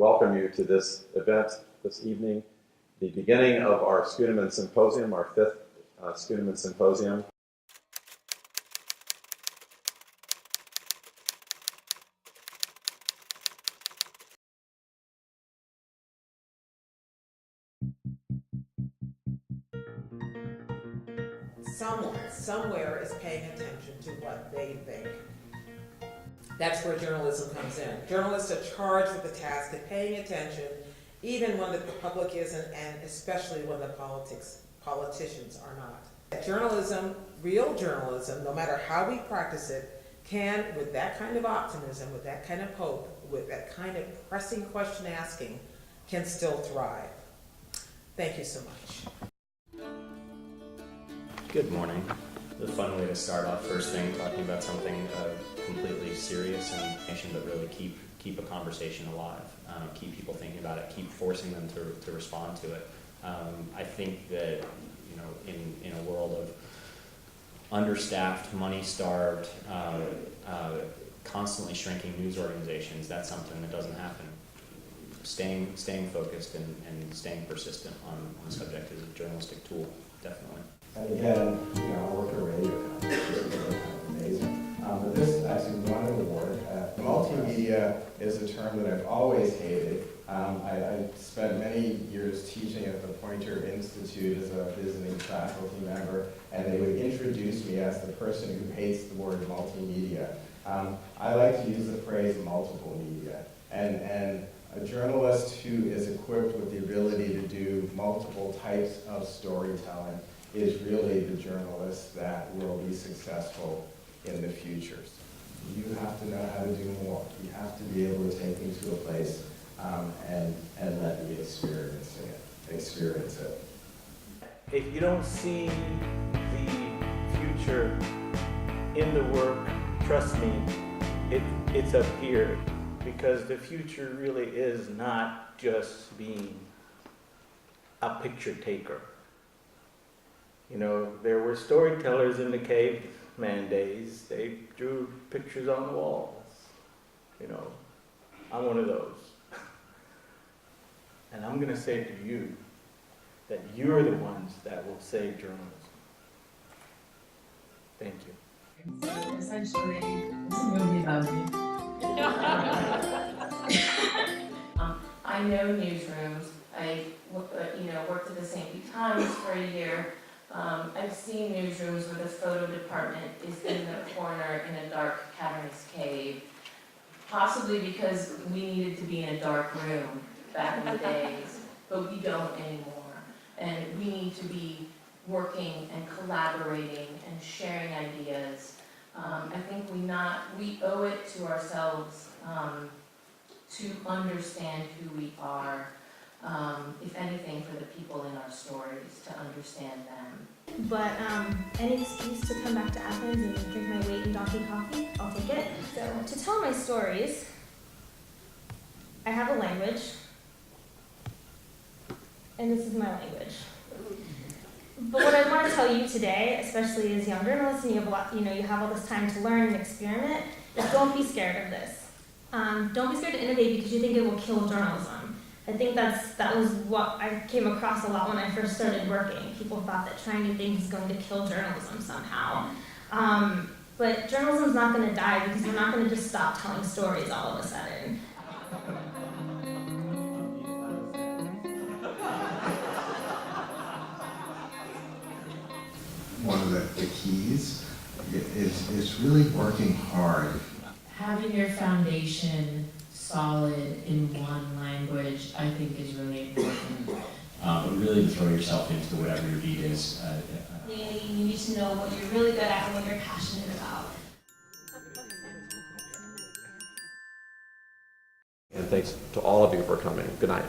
welcome you to this event this evening, the beginning of our Schuneman Symposium, our fifth Schuneman Symposium. Someone, somewhere is paying attention to what they think. That's where journalism comes in. Journalists are charged with the task of paying attention, even when the public isn't, and especially when the politicians are not. Journalism, real journalism, no matter how we practice it, can, with that kind of optimism, with that kind of hope, with that kind of pressing question asking, can still thrive. Thank you so much. Good morning. The fun way to start off first thing talking about something completely serious and but really keep a conversation alive, keep people thinking about it, keep forcing them to respond to it. I think that in a world of understaffed, money-starved, constantly shrinking news organizations, that's something that doesn't happen. Staying focused and staying persistent on the subject is a journalistic tool, definitely. And again, I work at a radio company, which is really kind of amazing. But this actually won an award. Multimedia is a term that I've always hated. I spent many years teaching at the Poynter Institute as a visiting faculty member, and they would introduce me as the person who hates the word multimedia. I like to use the phrase multiple media, and a journalist who is equipped with the ability to do multiple types of storytelling is really the journalist that will be successful in the future. You have to know how to do more. You have to be able to take me to a place and let me experience it. If you don't see the future in the work, trust me, it's up here, because the future really is not just being a picture taker. There were storytellers in the caveman days. They drew pictures on the walls. I'm one of those. And I'm going to say to you that you're the ones that will save journalism. Thank you. So essentially, it's a movie about me. I know newsrooms. I worked at the St. Pete Times for a year. I've seen newsrooms where the photo department is in the corner in a dark cavernous cave, possibly because we needed to be in a dark room back in the days, but we don't anymore. And we need to be working and collaborating and sharing ideas. I think we owe it to ourselves to understand who we are. If anything, for the people in our stories, to understand them. But any excuse to come back to Athens and drink my weight in donkey coffee, I'll take it. So to tell my stories, I have a language, and this is my language. But what I want to tell you today, especially as young journalists, and you have all this time to learn and experiment, is don't be scared of this. Don't be scared to innovate because you think it will kill journalism. I think that was what I came across a lot when I first started working. People thought that trying new things is going to kill journalism somehow. But journalism's not going to die because we're not going to just stop telling stories all of a sudden. One of the keys is really working hard. Having your foundation solid in one language, I think, is really important. But really to throw yourself into whatever your beat is. You need to know what you're really good at and what you're passionate about. And thanks to all of you for coming. Good night.